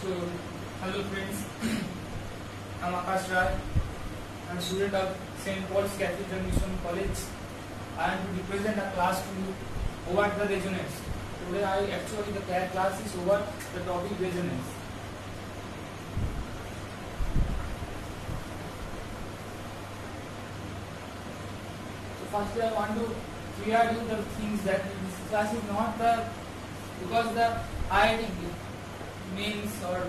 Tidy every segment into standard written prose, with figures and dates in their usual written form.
So, hello friends, I'm Akash Rai. I'm a student of St. Paul's Cathedral Mission College. I am to represent a class to you over the resonance. Today the class is over the topic resonance. So firstly I want to clear you the things that this class is not because the IIT mains or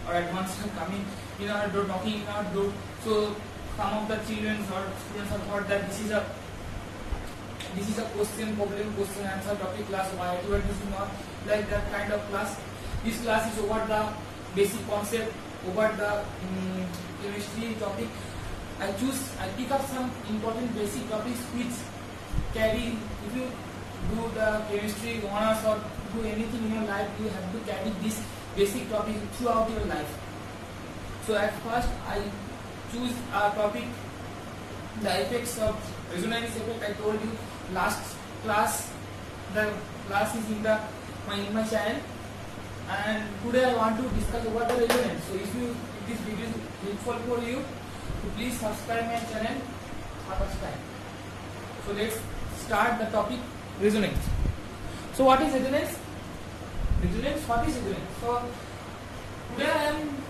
advanced are coming in our door, knocking in our door. So some of the children or students have thought that this is a question answer topic class of IIT, but this is not like that kind of class. This class is over the basic concept, over the chemistry topic. I pick up some important basic topics which carry, if you do the chemistry honors or do anything in your life, you have to carry this basic topic throughout your life. So at first I choose a topic, the effects of resonance effect. I told you last class, the class is in my channel, and today I want to discuss about the resonance. So if this video is helpful for you, so please subscribe my channel first time. So let's start the topic resonance. So what is resonance? What is resonance? So today I am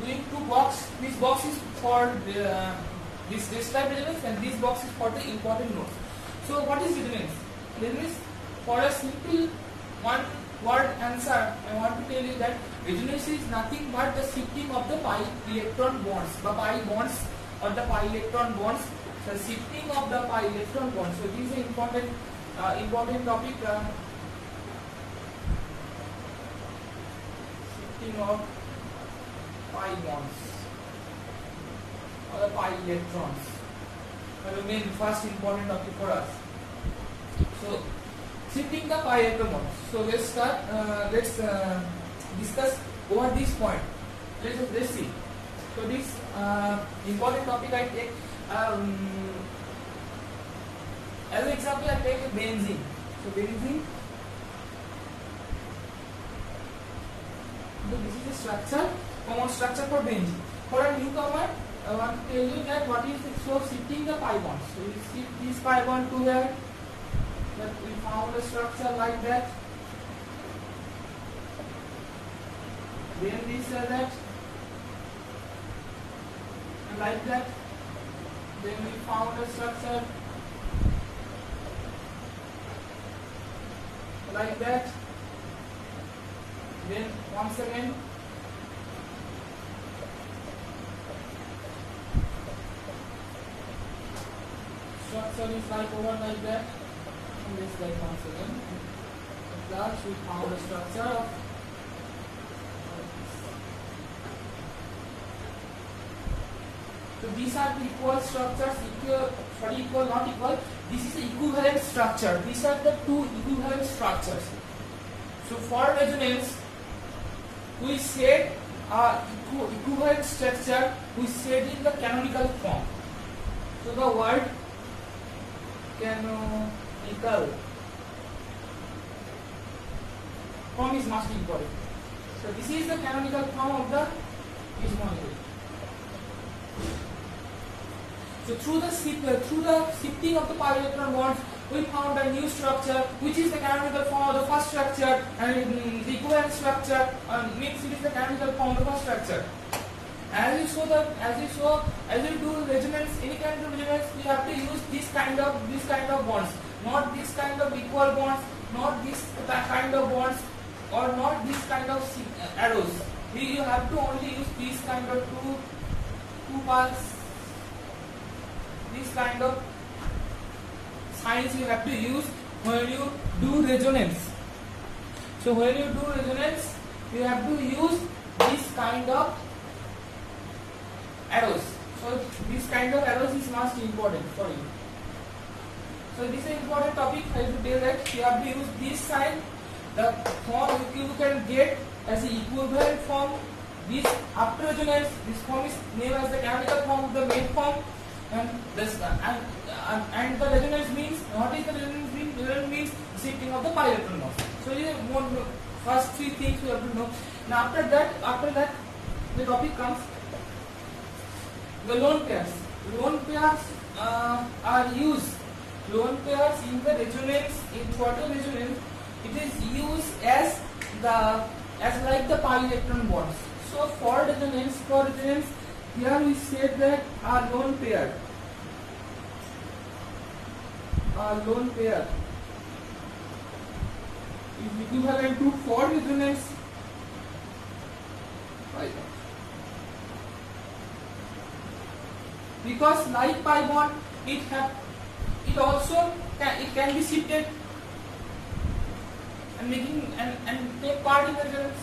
doing two boxes. This box is for this type resonance, and this box is for the important notes. So what is resonance? Resonance, for a simple one word answer, I want to tell you that resonance is nothing but the shifting of the pi electron bonds, the pi bonds or the pi electron bonds, the shifting of the pi electron bonds. So this is an important topic. Shifting of pi bonds or the pi electrons. The main first important topic for us. So shifting the pi electron bonds. So let's start. Let's discuss over this point. Let's see. So this important topic I take as an example. I take benzene. So benzene. So this is the structure, common structure for benzene. For a newcomer, I want to tell you that what is it? So shifting the pi bonds. So we shift this pi bond to here. That we found a structure like that. Then this that, and like that. Then we found a structure like that. Then once again structure is like over like that. And this like once again. At last we found a structure of so these are the equal structures, not equal. This is the equivalent structure. These are the two equivalent structures. So for resonance, we said equivalent structure, we said in the canonical form. So the word canonical form is most important. So this is the canonical form of this molecule. So through the shifting of the pi electron bonds, we found a new structure which is the canonical form of the first structure, and the equivalent structure means it is the canonical form of the first structure. As you do resonance, any kind of resonance, we have to use this kind of bonds, not this kind of equal bonds, not this kind of bonds, or not this kind of arrows. You have to only use these kind of two parts. This kind of signs you have to use when you do resonance. So when you do resonance, you have to use this kind of arrows. So this kind of arrows is most important for you. So this is an important topic. I have to tell that you have to use this sign. The form you can get as the equivalent form. This after resonance, this form is named as the canonical form of the main form. And the resonance means, what is the resonance mean? Resonance means shifting of the pi electron bonds. So First three things we have to know. Now after that, the topic comes the lone pairs. Lone pairs are used. Lone pairs in the resonance, in quantum resonance, it is used as like the pi electron bonds. So for resonance, here we said that a lone pair is equivalent to for resonance pi bond. Because like pi bond, it can be shifted and take part in the resonance.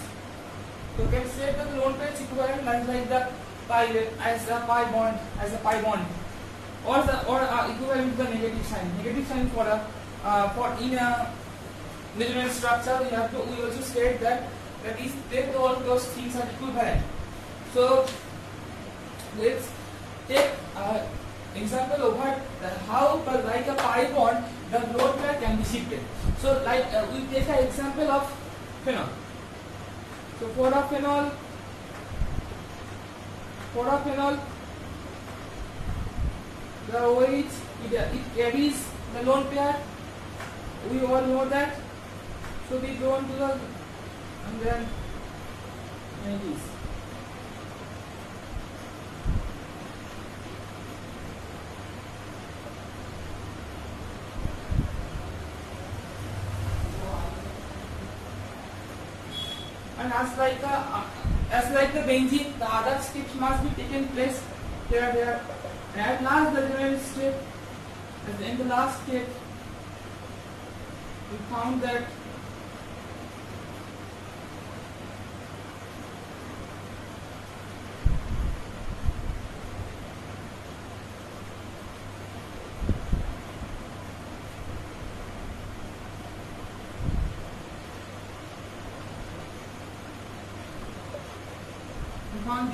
So you can say that the lone pair is equivalent like the pi as a pi bond, or equivalent to the negative sign for in a resonance structure. We also said that is that all those things are equivalent. So let's take example over how like a pi bond the lone pair can be shifted. So like we take an example of phenol. So for a phenol, the weight it carries the lone pair. We all know that. So we go on to the and then it is. And as like the benzene, the other steps must be taken place here. And at last the resonance step, in the last step, we found that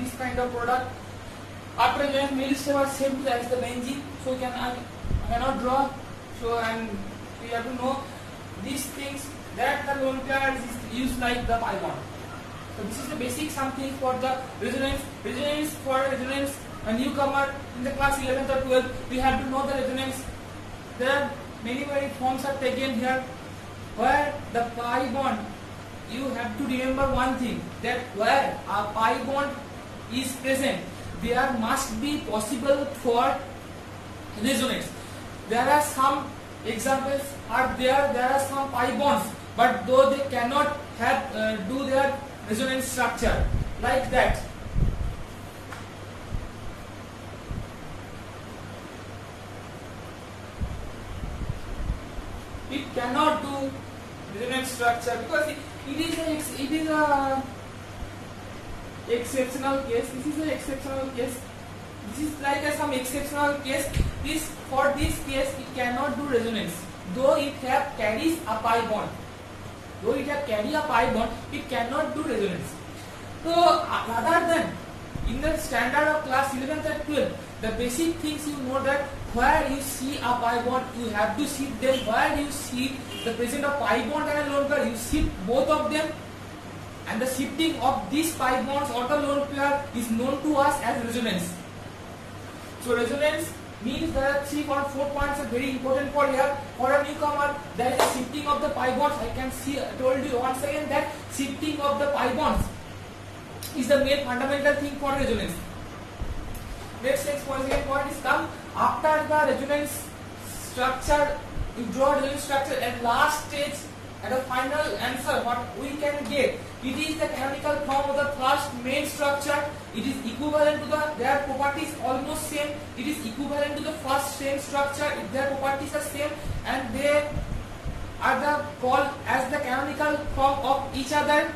this kind of product. After resonance, middle step are same as the benzene, so I cannot draw. So and we have to know these things that the lone pair is used like the pi bond. So this is the basic something for the resonance. Resonance, a newcomer in the class 11th or 12th, we have to know the resonance. There are many forms are taken here, where the pi bond. You have to remember one thing, that where a pi bond is present, there must be possible for resonance. There are some examples there are some pi bonds, but though they cannot have do their resonance structure like that. It cannot do resonance structure because it is a exceptional case. This is an exceptional case. This is like some exceptional case. For this case, it cannot do resonance, though it carries a pi bond. It cannot do resonance. So rather than in the standard of class 11th and 12th, the basic things you know that where you see a pi bond, you have to shift them. Where you see the presence of pi bond and a lone pair, you shift both of them. And the shifting of these pi bonds or the lone pair is known to us as resonance. So resonance means there are 3 or 4 points are very important for here. For a newcomer, there is a shifting of the pi bonds. I can see, I told you once again that shifting of the pi bonds is the main fundamental thing for resonance. Next point is come after the resonance structure. You draw resonance structure at last stage. At the final answer, what we can get, it is the canonical form of the first main structure. It is equivalent to their properties almost same. It is equivalent to the first same structure if their properties are same, and they are called as the canonical form of each other.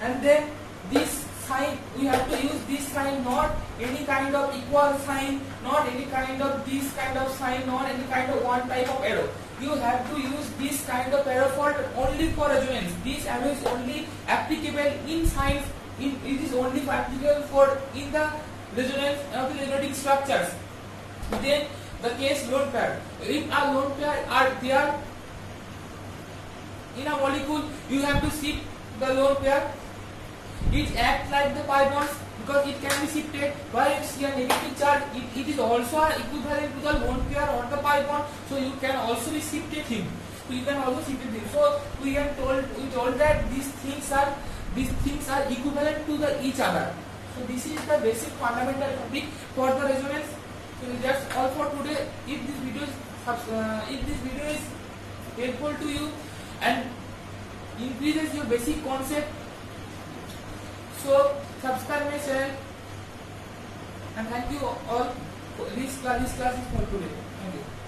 And then this sign, we have to use this sign, not any kind of equal sign, not any kind of this kind of sign, not any kind of one type of arrow. You have to use this kind of arrow for only for resonance. This arrow is only applicable in science. It is only applicable for in the resonance of the resonating structures. Then the case lone pair. If a lone pair are there in a molecule you have to shift the lone pair. It acts like the pi bonds because it can be shifted. While it's a negative charge, it is also equivalent to the lone pair or the pi bond. So you can also be shifted him. So you can also shift him. So we told that these things are equivalent to each other. So this is the basic fundamental topic for the resonance. So that's all for today. If this video is helpful to you and increases your basic concept, so subscribe my channel, and thank you all. This class is for today. Thank you.